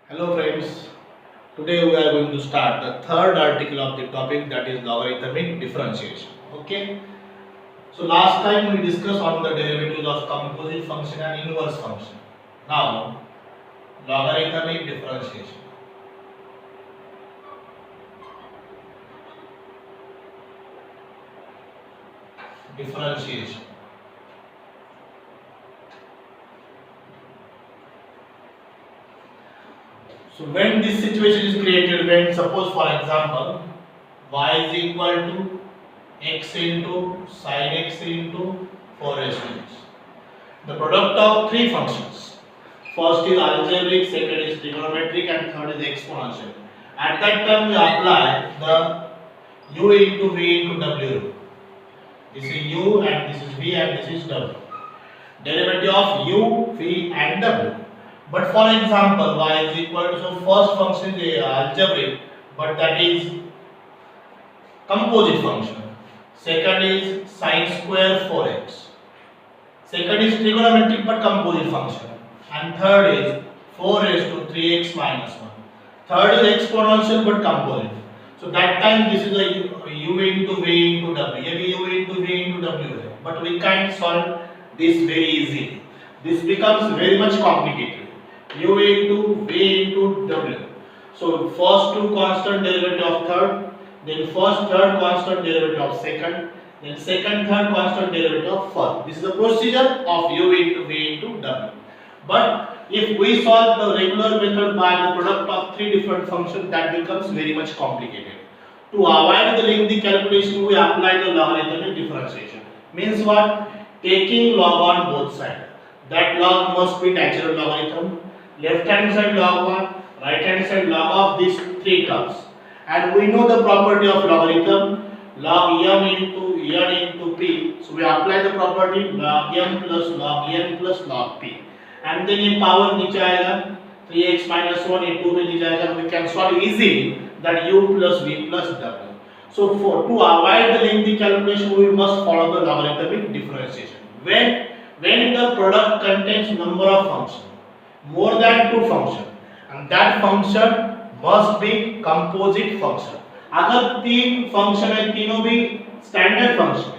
Hello friends, today we are going to start the third article of the topic, that is logarithmic differentiation. Okay, so last time we discussed on the derivatives of composite function and inverse function. Now logarithmic differentiation. Differentiation. So when this situation is created, when suppose for example y is equal to x into sin x into 4s to x. The product of three functions. First is algebraic, second is trigonometric, and third is exponential. At that time we apply the u into v into w rule. This is u and this is v and this is w. Derivative of u, v and w. But for example, y is equal to, so first function is algebraic, but that is composite function. Second is sin square 4x. Second is trigonometric but composite function. And third is 4 raised to 3x minus 1. Third is exponential but composite. So that time this is a u into v into w. Maybe u into v into w. But we can't solve this very easily. This becomes very much complicated. U into v into w. So first two constant derivative of third, then first third constant derivative of second, then second third constant derivative of first. This is the procedure of u into v into w. But if we solve the regular method by the product of three different functions, that becomes very much complicated. To avoid the lengthy calculation, we apply the logarithmic differentiation. Means what? Taking log on both sides. That log must be natural logarithm. Left hand side log 1, right hand side log of these three terms. And we know the property of logarithm, log m into n into p. So we apply the property log m plus log n plus log p. And then ये power नीचे आएगा 3x minus 1 ये 2 में नीचे जाएगा. We can solve easily that u plus v plus w. So to avoid the lengthy calculation, we must follow the logarithmic differentiation. When the product contains number of functions, more than two function, and that function must be composite function. अगर तीन function है, तीनों भी standard function है,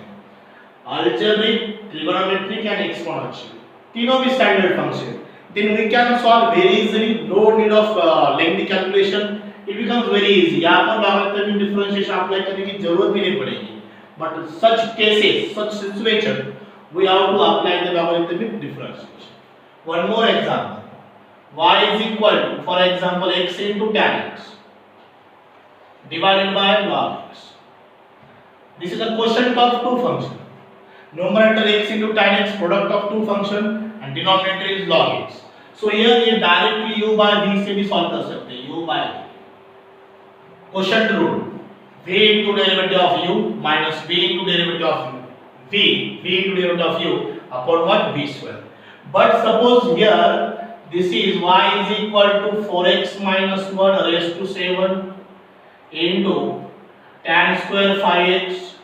algebraic, trigonometric and exponential, तीनों भी standard function, then we can solve very easily. No need of lengthy calculation. It becomes very easy. यहाँ पर logarithmic differentiation apply करने की जरूरत भी नहीं पड़ेगी. But such cases, such situation, we have to apply the logarithmic differentiation. One more example. Y is equal to, for example, x into tan x divided by log x. This is a quotient of two functions. Numerator x into tan x, product of two function, and denominator is log x. So here ये directly u by v से भी solve कर सकते हैं. U by v. Quotient rule. V into derivative of u minus v into derivative of v into derivative of u upon what? V square. But suppose here this is y is equal to 4x minus 1 raised to 7 into tan square 5x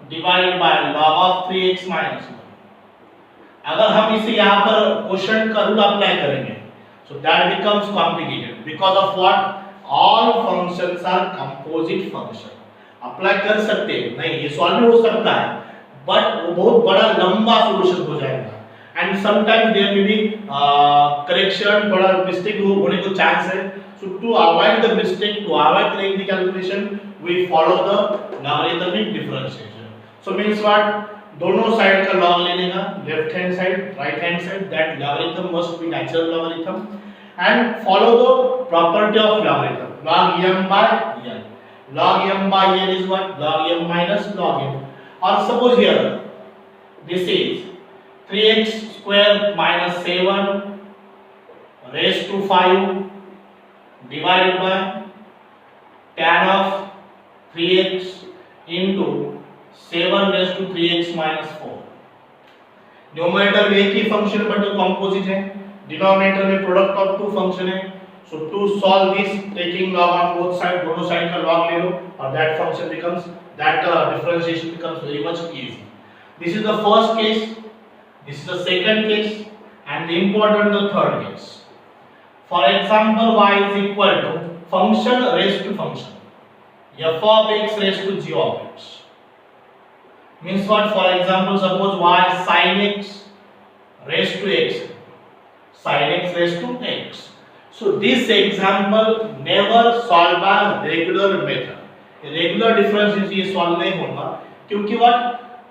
divided by log of 3x minus 1. अगर हम इसे यहाँ पर quotient का rule apply करेंगे, so that becomes complicated because of what? All functions are composite function. Apply कर सकते हैं, नहीं ये सॉल्व हो सकता है, बट वो बहुत बड़ा लंबा सॉल्यूशन हो जाएगा. And sometimes there may be correction, थोड़ा mistake होने को chance है. So to avoid the mistake, to avoid the calculation, we follow the logarithmic differentiation. So means what? दोनों साइड का log लेने का, left hand side, right hand side, that logarithm must be natural logarithm, and follow the property of logarithm. Log m by n. Log m by n is what? Log m minus log m. Or suppose here this is 3x square minus 7 raised to 5 divided by tan of 3x into 7 raised to 3x minus 4. Numerator में एक ही function but composite है, denominator में product of two function है. So to solve this, taking log on both side, दोनों side का log ले लो और that function becomes, that differentiation becomes very much easy. This is the first case. This is the second case, and the important the third case. For example, y is equal to function raised to function f of x raised to g of x. Means what? For example, suppose y sin x raised to x, sin x raised to x. So this example never solved by regular method. Regular difference ये solve नहीं होगा क्योंकि what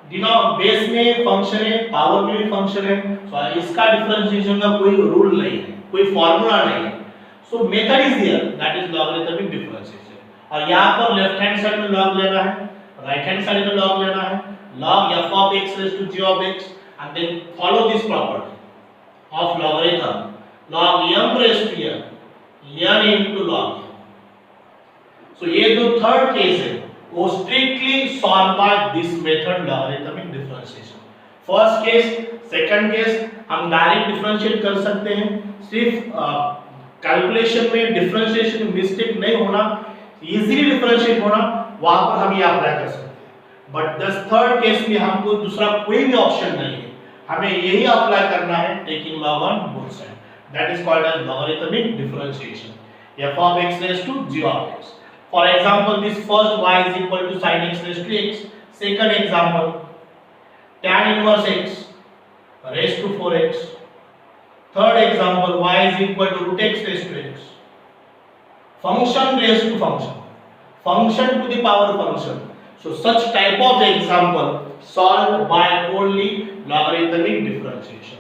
Dino base में function है, power में भी function है, सो इसका डिफरेंशिएशन का कोई रूल नहीं है, कोई फार्मूला नहीं है. सो method is here, that is logarithmic differentiation. और यहां पर लेफ्ट हैंड साइड में लॉग लेना है, राइट हैंड साइड में लॉग लेना है, log f of x raised to g of x, and then follow this property of logarithm log m raised to n into log m. So ये जो third case है वो strictly solve by this method logarithmic differentiation. First case, second case हम direct differentiate कर सकते हैं. सिर्फ calculation में डिफरेंशिएशन में मिस्टेक नहीं होना, इजीली डिफरेंशिएट होना, वहां पर हम ये अप्लाई कर सकते हैं. बट दिस थर्ड केस में हमको दूसरा कोई भी ऑप्शन नहीं है, हमें यही अप्लाई करना है, taking log on both sides. That is called as logarithmic differentiation. f of x raised to g of x. For example, this first y is equal to sin x raised to x. Second example, tan inverse x raised to 4x. Third example, y is equal to root x raised to x. Function raised to function. Function to the power function. So such type of example solved by only logarithmic differentiation.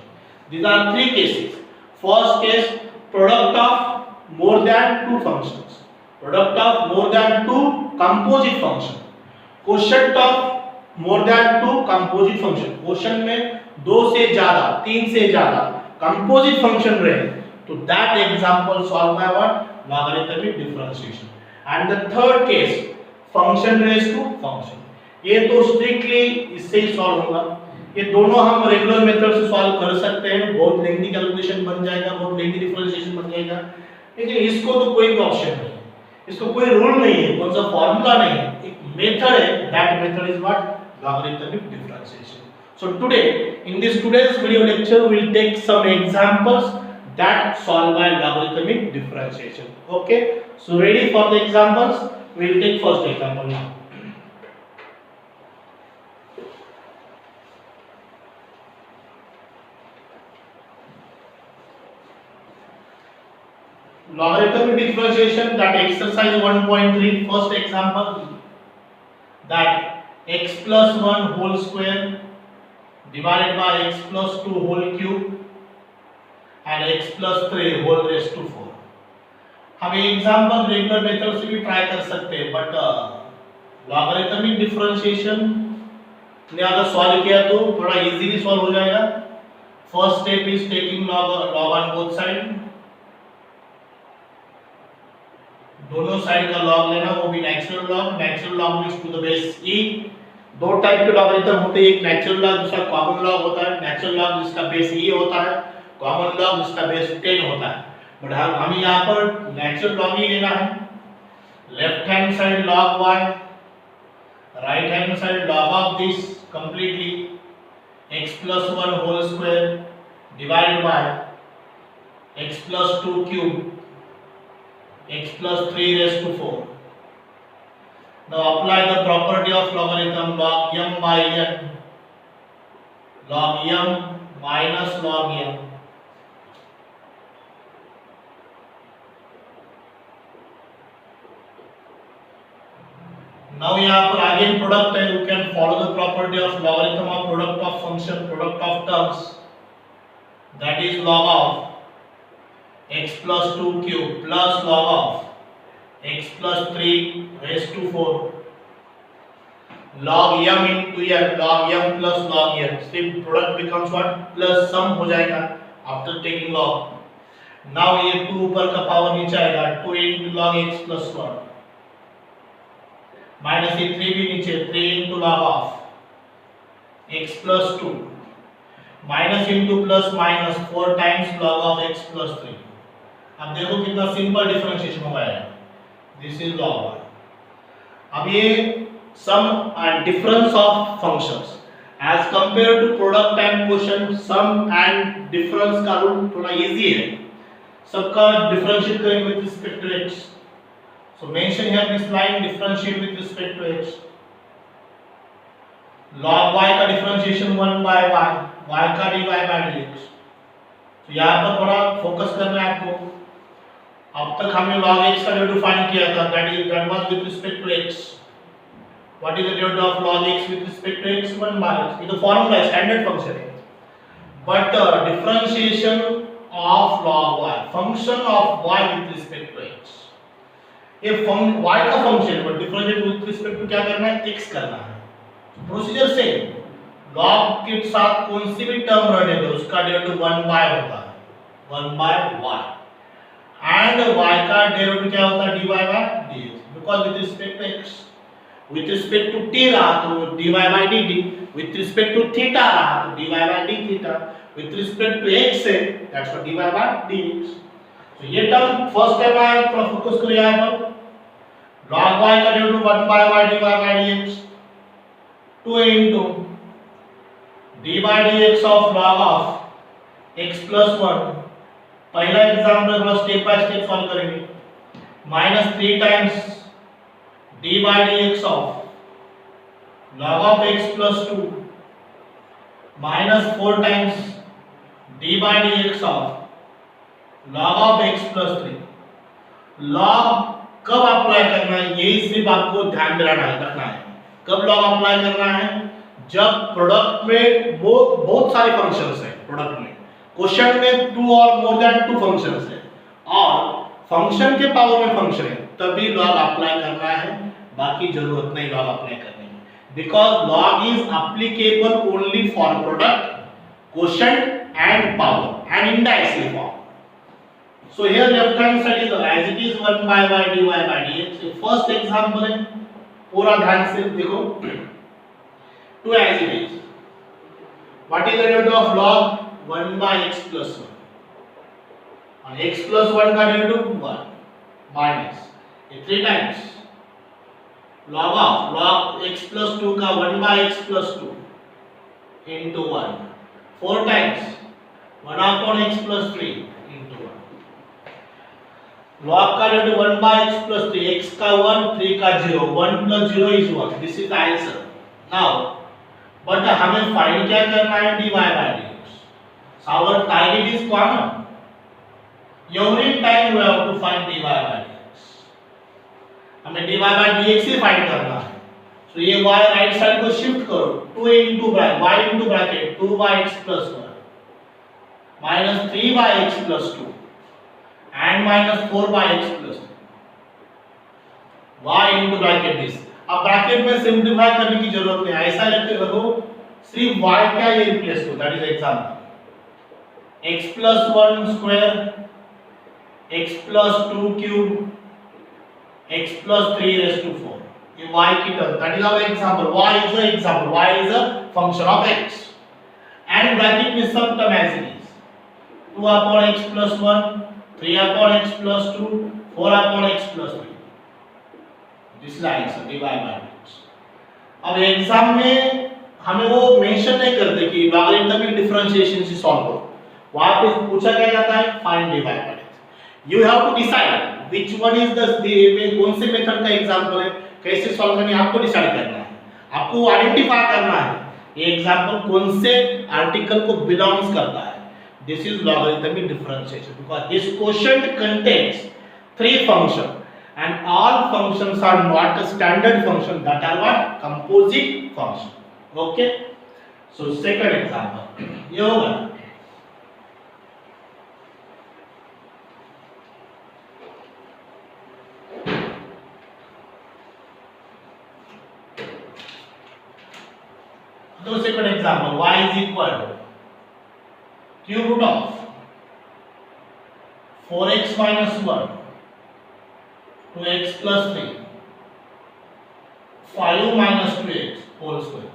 These are three cases. First case, product of more than two functions. Product of more than two composite function. Quotient of more than two composite function. Quotient में दो से ज्यादा, तीन से ज्यादा composite function रहे, तो that example solved by what? Logarithmic differentiation. And the third case, function raised to function. ये तो strictly इससे ही solve होगा. ये दोनों हम रेगुलर मेथड से सॉल्व कर सकते हैं, बहुत लेंथी कैलकुलेशन बन जाएगा, बहुत लेंथी डिफरेंशिएशन बन जाएगा. लेकिन इसको तो कोई भी ऑप्शन नहीं है, इसको कोई रूल नहीं है, कौन सा फार्मूला नहीं है, एक मेथड है. That method is what? Logarithmic differentiation. So today in this today's video lecture we will take some examples that solve by logarithmic differentiation. Okay, so ready for the examples? We will take first example now. Logarithmic differentiation, that exercise 1.3, first example, that x plus 1 whole square divided by x plus 2 whole cube and x plus 3 whole raised to 4. हम ये example regular method से भी try कर सकते हैं, but logarithmic differentiation ने अगर solve किया तो थोड़ा इजीली सॉल्व हो जाएगा. First step is taking log on both side, दोनों साइड का लॉग लेना, वो भी natural log. Natural log means to the base e. दो टाइप के लॉगरिथम होते हैं, एक नेचुरल लॉग, दूसरा कॉमन लॉग होता है. नेचुरल लॉग जिसका बेस e होता है, कॉमन लॉग जिसका बेस 10 होता है. बट हम यहां पर नेचुरल लॉग ही लेना है. Left hand side log y, right hand side log of this completely x plus 1 whole square divided by x plus 2 cube x plus 3 raised to 4. Now apply the property of logarithm log m by n, log m minus log m. Now यहाँ पर again product है, you can follow the property of logarithm of product of function, product of terms, that is log of x plus 2 cube plus log of x plus 3 raised to 4 log m into n, log m plus log n. Still product becomes what? Plus sum हो जाएगा after taking log. Now ये 2 ऊपर का power नीचे आएगा, 2 into log x plus 1 minus ये 3 भी नीचे, 3 into log of x plus 2 minus into plus minus 4 times log of x plus 3. अब देखो कितना सिंपल डिफरेंशिएशन हो गया है. This is log 1. अब ये sum and difference of functions as compare to product and quotient, sum and difference का rule थोड़ा इजी है. सबका डिफरेंशिएट करेंगे with respect to x. So mention here this line differentiate with respect to x. log y का differentiation 1 by y, y का dy by dx. तो यहाँ पर थोड़ा फोकस करना है आपको. अब तक हमने log x का डेरिवेटिव फाइंड किया था, that was with respect to x. What is the derivative of log x with respect to x? 1 by x. ये तो फॉर्मूला है, स्टैंडर्ड फंक्शन है. But differentiation of log y, function of y with respect to x. ये y का function है, but differentiate with respect to क्या करना है? x करना है. Procedure same. log के साथ कौन सी भी टर्म रहने दो, उसका डेरिवेटिव 1 by होता है, 1 by y. एंड y का डेरिवेटिव क्या होता है? dy by dx. Because with respect to x, with respect to t रहा तो dy by dt, with respect to theta रहा तो dy by d theta, with respect to x है that's what dy by dx. तो ये term first time आया, थोड़ा focus करो यहां पर. log y का derivative 1 by y dy by dx 2 into d by dx of log of x plus 1. पहला एग्जांपल थोड़ा स्टेप बाय स्टेप सॉल्व करेंगे. -3 times d by dx of log of x plus 2 -4 times d by dx of log of x plus 3. log कब apply करना है, यही सिर्फ आपको ध्यान में रखना है. कब लॉग अप्लाई करना है? जब प्रोडक्ट में बहुत सारे फंक्शंस हैं. प्रोडक्ट में क्वेश्चन में 2 और मोर देन 2 फंक्शंस हैं और फंक्शन के पावर में फंक्शन है, तभी लॉग अप्लाई करना है. बाकी जरूरत नहीं लॉग अप्लाई करने की, because log is applicable only for product, question and power and indices form. So here left hand side is as it is 1 by y dy by dx. So first example है, पूरा ध्यान से देखो. 2 as it is. What is the derivative of log 1 by x plus 1? और x plus 1 का derivative 1 minus ये 3 times log x plus 2 का 1 by x plus 2 into 1 4 times 1 upon x plus 3 into 1. log का derivative 1 by x plus 3, x का 1, 3 का 0, 1 plus 0 is 1. This is the answer. Now, but हमें find क्या करना है? dy by dx. So our target is common. Every time we have to find dy by dx. हमें dy by dx he find करना है. So ये y right side को shift करो. 2 into y into bracket 2 by x plus 1 minus 3 by x plus 2 and minus 4 by x plus 2 y into bracket this. अब bracket में simplify करने की जरूरत नहीं, ऐसा रखो सिर्फ y क्या ये रिप्लेस करो. That is example x plus 1 square, x plus 2 cube, x plus 3 raised to 4. ये y की term, that is our example. y is a example, y is a function of x and bracket में सब term as it is 2 upon x plus 1, 3 upon x plus 2, 4 upon x plus 3. This is the answer, dy by dx. अब exam में हमें वो mention नहीं करते कि logarithmic differentiation से सॉल्व करो. वहां पे पूछा क्या जाता है? Find dy by dx. You have to decide which one is the कौन से मेथड का एग्जांपल है, कैसे सॉल्व करनी है, आपको डिसाइड करना है. आपको आइडेंटिफाई करना है ये एग्जांपल कौन से आर्टिकल को बिलोंग्स करता है. This is logarithmic differentiation because this quotient contains 3 functions and all functions are not a standard function, that are what? Composite function. Okay, so second example ये होगा. तो second example, y is equal to cube root of 4x minus 1 to x plus 3 5 minus 2x whole square.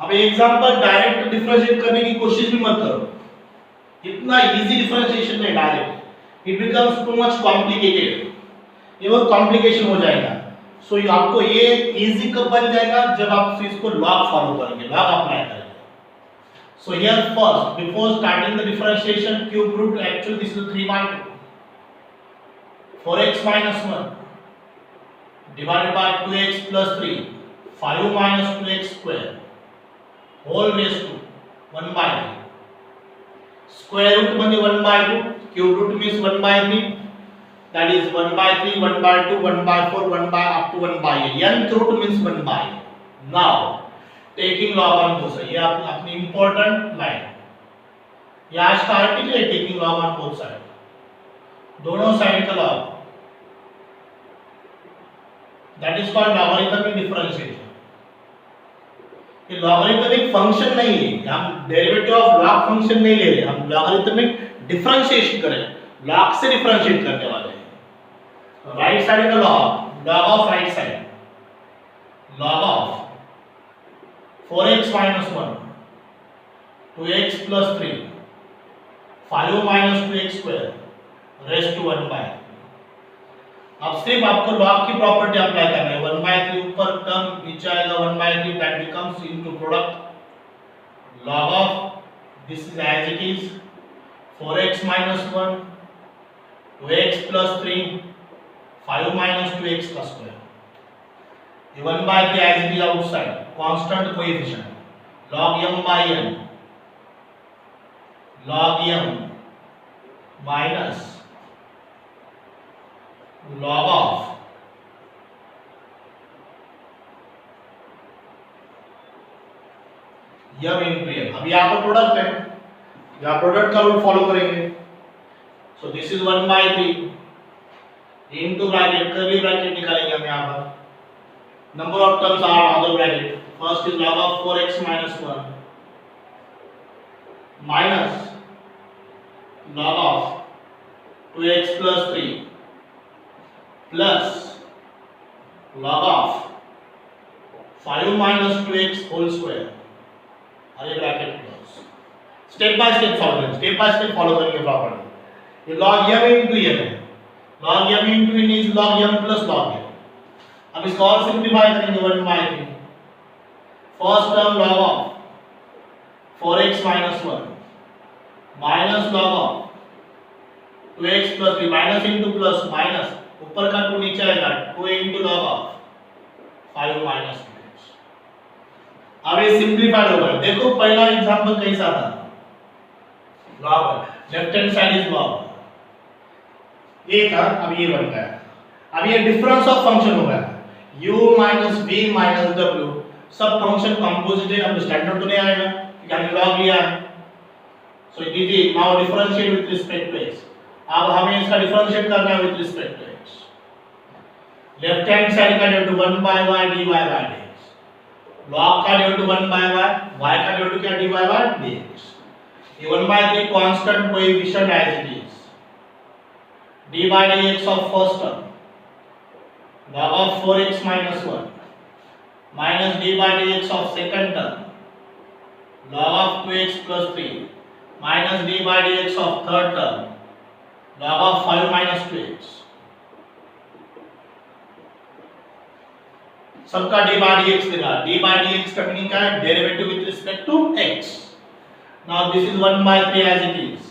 अब ये example direct differentiate करने की कोशिश भी मत करो. इतना इजी डिफरेंशिएशन नहीं direct, it becomes too much complicated. ये बहुत कॉम्प्लिकेशन हो जाएगा. सो आपको ये इजी कब बन जाएगा? जब आप इसको लॉग फॉलो करेंगे, लॉग अप्लाई करेंगे. So here first, before starting the differentiation, cube root, actually this is 3 by 2. 4x minus 1 divided by 2x plus 3, 5 minus 2x square, whole raised to 1 by 3. Square root म्हणजे 1 by 2, cube root means 1 by 3. That is 1 by 3, 1 by 2, 1 by 4, 1 by up to 1 by a. Nth root means 1 by. Now taking log on both sides. ये अपनी important line. ये आज का article है taking log on both sides. दोनों side का log. That is called logarithmic differentiation. ये logarithmic function नहीं है. हम derivative of log function नहीं ले रहे. हम logarithmic differentiation कर रहे हैं. log से differentiate करने वाले हैं. Right side का log of right side. Log of 4x minus 1, 2x plus 3, 5 minus 2x square raised to 1 by. अब सिर्फ आपको log की प्रॉपर्टी अप्लाई करना है. 1 by 3 ऊपर टर्म नीचे आएगा 1 by 3, that becomes into product log of this is as it is 4x minus 1, 2x plus 3, 5 minus 2x का square. 1 by 3 as it is outside, constant coefficient, log m by n, log m minus log of m into n. अब यहाँ पर product है, यहाँ product का rule follow करेंगे. So this is 1 by 3 into bracket, curly bracket निकालेंगे हम यहाँ पर. Number of terms are other bracket. First is log of 4x minus 1 minus log of 2x plus 3 plus log of 5 minus 2x whole square. अरे bracket close. Step by step follow करेंगे. Step by step follow करेंगे properly. ये log m into n है. Log m into n is log m plus log n. अब इसको और simplify करेंगे 1 by 3. First term log of 4x minus 1 minus log of 2x plus 3 minus into plus minus ऊपर का 2 नीचे आएगा 2 into log of 5 minus 2x. अब ये सिंप्लीफाइड होगा. देखो पहला एग्जांपल कैसा था. log left hand side is log. ये था, अब ये बन गया. अब ये डिफरेंस ऑफ फंक्शन हो गया. u minus v minus w सब फंक्शन कंपोजिट है. अब स्टैंडर्ड तो नहीं आएगा क्योंकि हमने लॉग लिया है. So it is now differentiate with respect to x. अब हमें इसका डिफरेंशिएट करना है with respect to x. Left hand side का due to 1 by y dy by dx. Log का ड्यू टू 1 by y का ड्यू टू क्या dy by dx. ये 1 by 3 constant coefficient as it is. d by dx of first term log of 4x minus 1 minus d by dx of second term log of 2x plus 3 minus d by dx of third term log of 5 minus 2x. सबका d by dx देगा. d by dx का meaning क्या है? Derivative with respect to x. Now this is 1 by 3 as it is.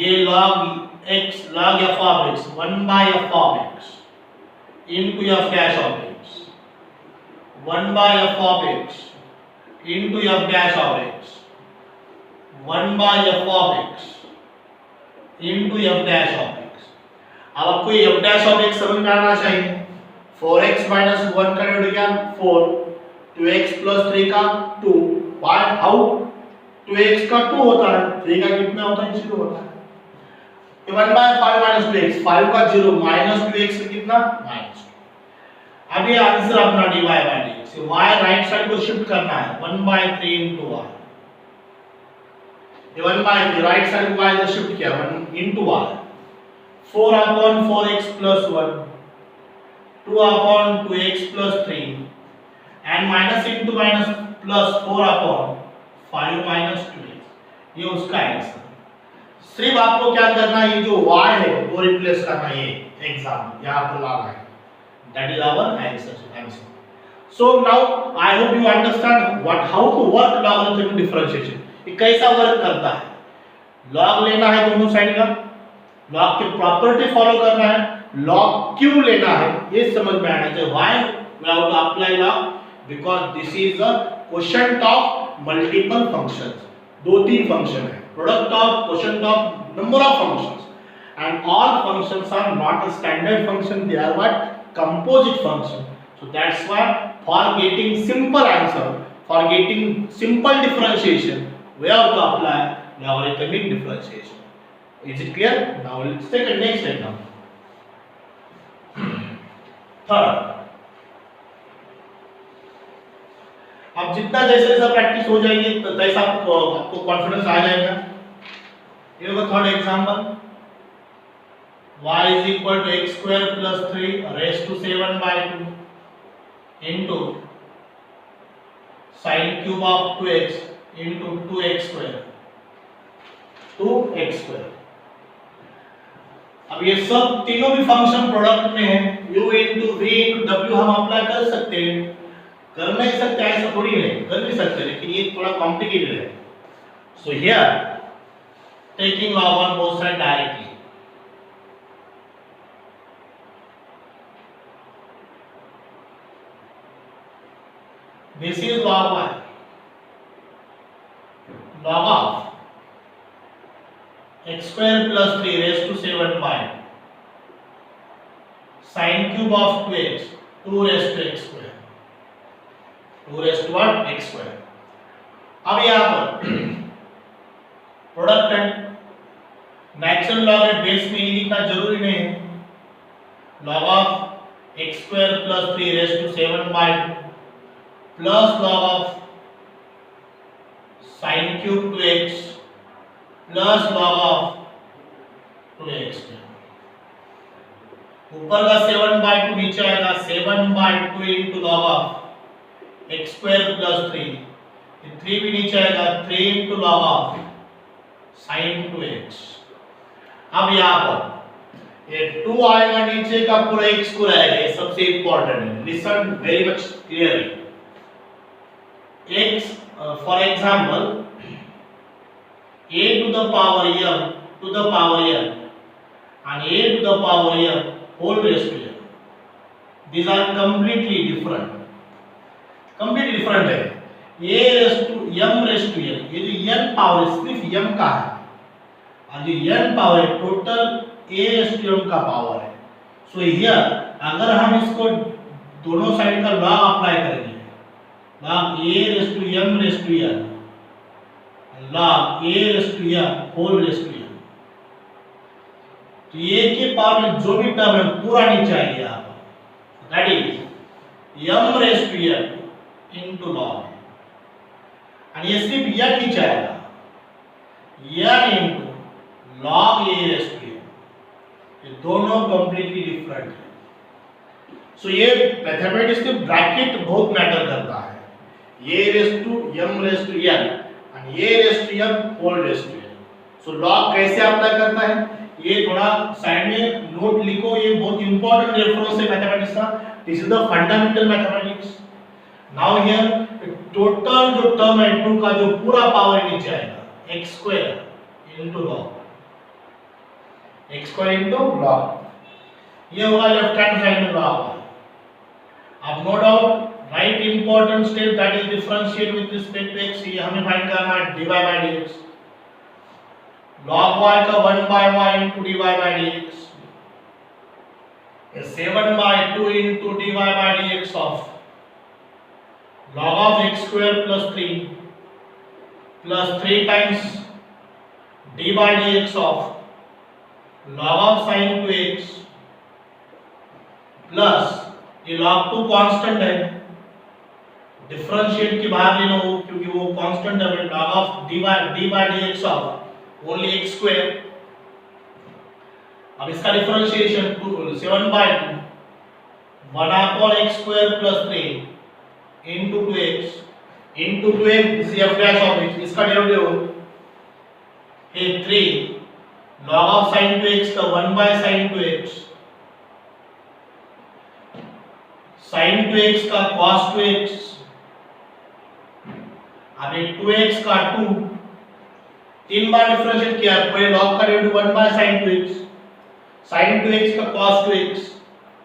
ये log x log f of x 1 by f of x into f dash of x. 1 by f of x into f dash of x. 1 by f of x into f dash of x. अब आपको ये f dash of x समझ में आना चाहिए. 4x minus 1 का due क्या 4, 2x plus 3 का 2. why how 2x का 2 होता है, 3 का कितना होता है? 0 होता है. 1 by 5 minus 2x, 5 का 0 minus 2x का कितना? minus 2. अब ये आंसर अपना dy by dx. y right side को शिफ्ट करना है 1 by 3 into y. ये 1 by 3 राइट साइड को y इधर शिफ्ट किया 1 into y. 4 upon 4x plus 1, 2 upon 2x plus 3 and minus into minus plus 4 upon 5 minus 2x. ये उसका answer. सिर्फ आपको क्या करना है, ये जो y है वो रिप्लेस करना है. ये एग्जाम्पल यहाँ पर लाना है. That is our answer. So now I hope you understand how to work logarithmic differentiation. ये कैसा वर्क करता है. log लेना है दोनों साइड का, log की प्रॉपर्टी फॉलो करना है, log क्यों लेना है ये समझ में आना चाहिए. Why we have to apply log? Because this is a quotient of multiple functions. दो तीन फंक्शन है, product of quotient of number of functions, and all functions are not a standard function, they are what? Composite function. So that's why for getting simple answer, for getting simple differentiation, we have to apply logarithmic differentiation. Is it clear? Now let's take a next example. Third, अब जितना जैसे जैसा practice हो जाएगी तैसा आपको confidence आ जाएगा. ये होगा third example. y is equal to x square plus 3 raised to 7 by 2 into sin cube of 2x into 2x square. 2x square. अब ये सब तीनों भी फंक्शन प्रोडक्ट में है. u into v into w हम अप्लाई कर सकते हैं, कर नहीं सकते ऐसा थोड़ी है, कर भी सकते, लेकिन ये थोड़ा कॉम्प्लिकेटेड है. So here taking log on both sides directly. This is log y, log of x square plus 3 raised to 7 by sin cube of 2x 2 raised to x square, 2 raised to what? x square. अब यहाँ पर product है, नेचुरल log है, base में ही लिखना जरूरी नहीं है. log of x square plus 3 raised to 7 by 2 plus log of sin cube 2x plus log of 2x. ऊपर का 7 by 2 नीचे आएगा 7 by 2 into log of x square plus 3. 3 भी नीचे आएगा 3 into log of sin 2x. अब यहाँ पर ये 2 आएगा नीचे का पूरा x को रहेगा. ये सबसे इंपॉर्टेंट है. Listen very much clearly. x for example a to the power m to the power n and a to the power m whole raised to n, these are completely different है. a raised to m raised to n, ये जो n power सिर्फ m का है और जो n power है total a raised to m का पावर है. सो हियर अगर हम इसको दोनों साइड का लॉग अप्लाई करेंगे, log a raised to m raised to n, log a raised to m whole raised to n, तो a के पावर में जो भी टर्म है पूरा नीचे आएगा यहाँ पर. That is m raised to n into log, और ये सिर्फ n नीचे आएगा n into log a raised to n. ये दोनों कंप्लीटली डिफरेंट है. सो ये मैथमेटिक्स में ब्रैकेट बहुत मैटर करता है. a raised to m raised to n and a raised to m whole raised to n. So log कैसे अप्लाई करता है ये थोड़ा साइड में नोट लिखो. ये बहुत इंपॉर्टेंट रेफरेंस है मैथमेटिक्स का. This is the fundamental mathematics. Now here total जो टर्म है 2 का जो पूरा पावर नीचे आएगा x square into log, x square into log. ये होगा लेफ्ट हैंड साइड में log. अब no doubt right important step that is differentiate with respect to x. ये हमें फाइंड करना है dy by dx. log y का 1 by y into dy by dx, 7 by 2 into dy by dx of log of x square plus 3 plus 3 times d by dx of log of sin 2x plus ये log 2 constant है, differentiate के बाहर ले लो क्योंकि वो constant है. log of d by dx of only x square. अब इसका differentiation 7 by 2 1 upon x square plus 3 into 2x into 2x, this is f dash of x. इसका डेरिवेटिव है 3 log of sin 2x का 1 by sin 2x sin 2x का cos 2x, अभी 2x का 2, 3 बार differentiate किया, पहले log का derivative 1 bye sin 2x, sin 2x का cos 2x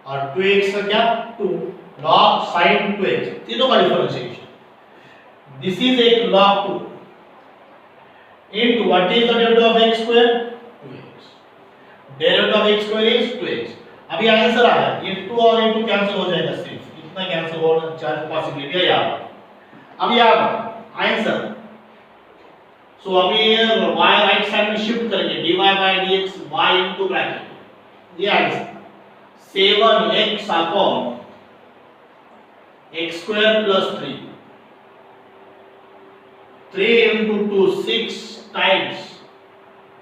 और 2x का क्या 2 log sin 2x, तीनों का differentiation. This is a log 2 into what is the derivative of x square? 2x. Derivative of x square is 2x. अभी answer आ रहा है, ये 2 और ये 2 कैंसिल हो जाएगा, सिर्फ इतना कैंसिल होने चार पॉसिबिलिटी है यहाँ पर. अब यहाँ पर आंसर, सो अभी y राइट साइड में शिफ्ट करेंगे, dy by dx y into bracket, ये answer 7x upon x square plus 3, 3 into 2 6 times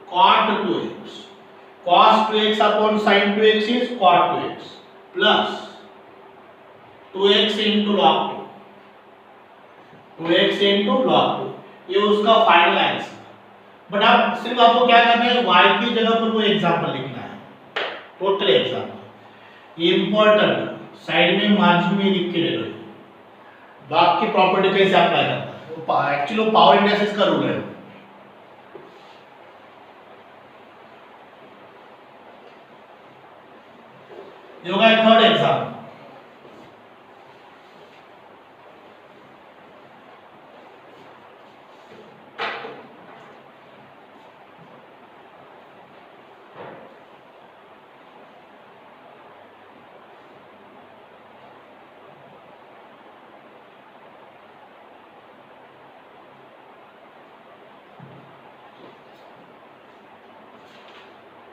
cot 2x, cos 2x upon sin 2x is cot 2x plus 2x into log 2, 2x into log 2, ये उसका final answer. But अब सिर्फ आपको क्या करना है, y की जगह पर कोई एग्जांपल लिखना है, टोटल एग्जांपल. ये इंपॉर्टेंट साइड में मार्जिन में लिख के ले लो. बाकी प्रॉपर्टी कैसे अप्लाई करता है, एक्चुअली वो पावर इंडेक्स का रूल है. ये होगा थर्ड एग्जांपल.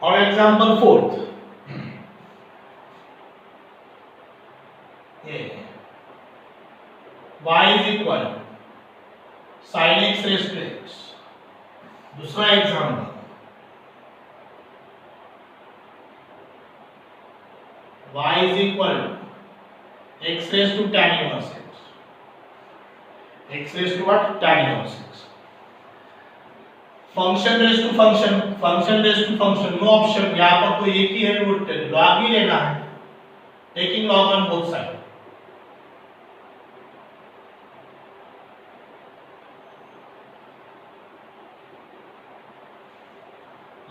और example fourth, y is equal sin x raised to x. दूसरा example, y is equal x raised to tan inverse x. x raised to what? Tan inverse x. Function raise to function, function raise to function, no option. यहाँ पर तो एक ही है, वो log ही लेना है, taking log on both side.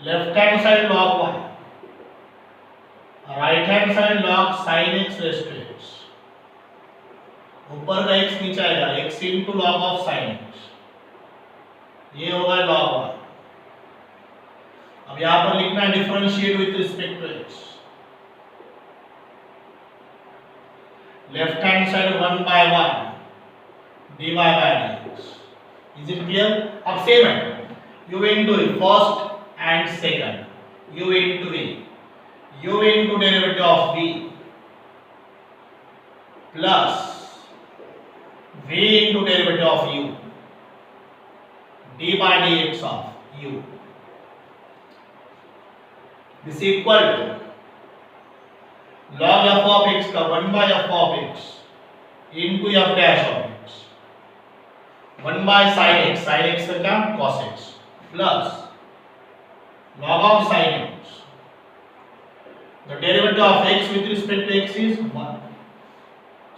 Left hand side log 1, right hand side log sin x raise to x. ऊपर का x नीचे आएगा, x into log of sin x, ये होगा log 1. अब यहां पर लिखना है differentiate with respect to x. Left hand side 1 by 1 dy by dx. Is it clear? अब सेम है, u into first and second, u into v, u into derivative of v plus v into derivative of u, d by dx of u. This is equal to log f of x का 1 by f of x into f dash of x, 1 by sin x, sin x का क्या cos x plus log of sin x. The derivative of x with respect to x is 1.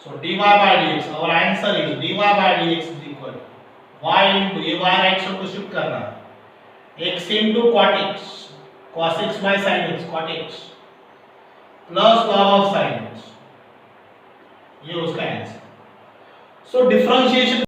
So dy by dx, our answer is dy by dx is equal to y into, ये y right side को shift करना है, x into cot x, cos x by sin x, cot x plus log of sin x, ये उसका answer. So differentiation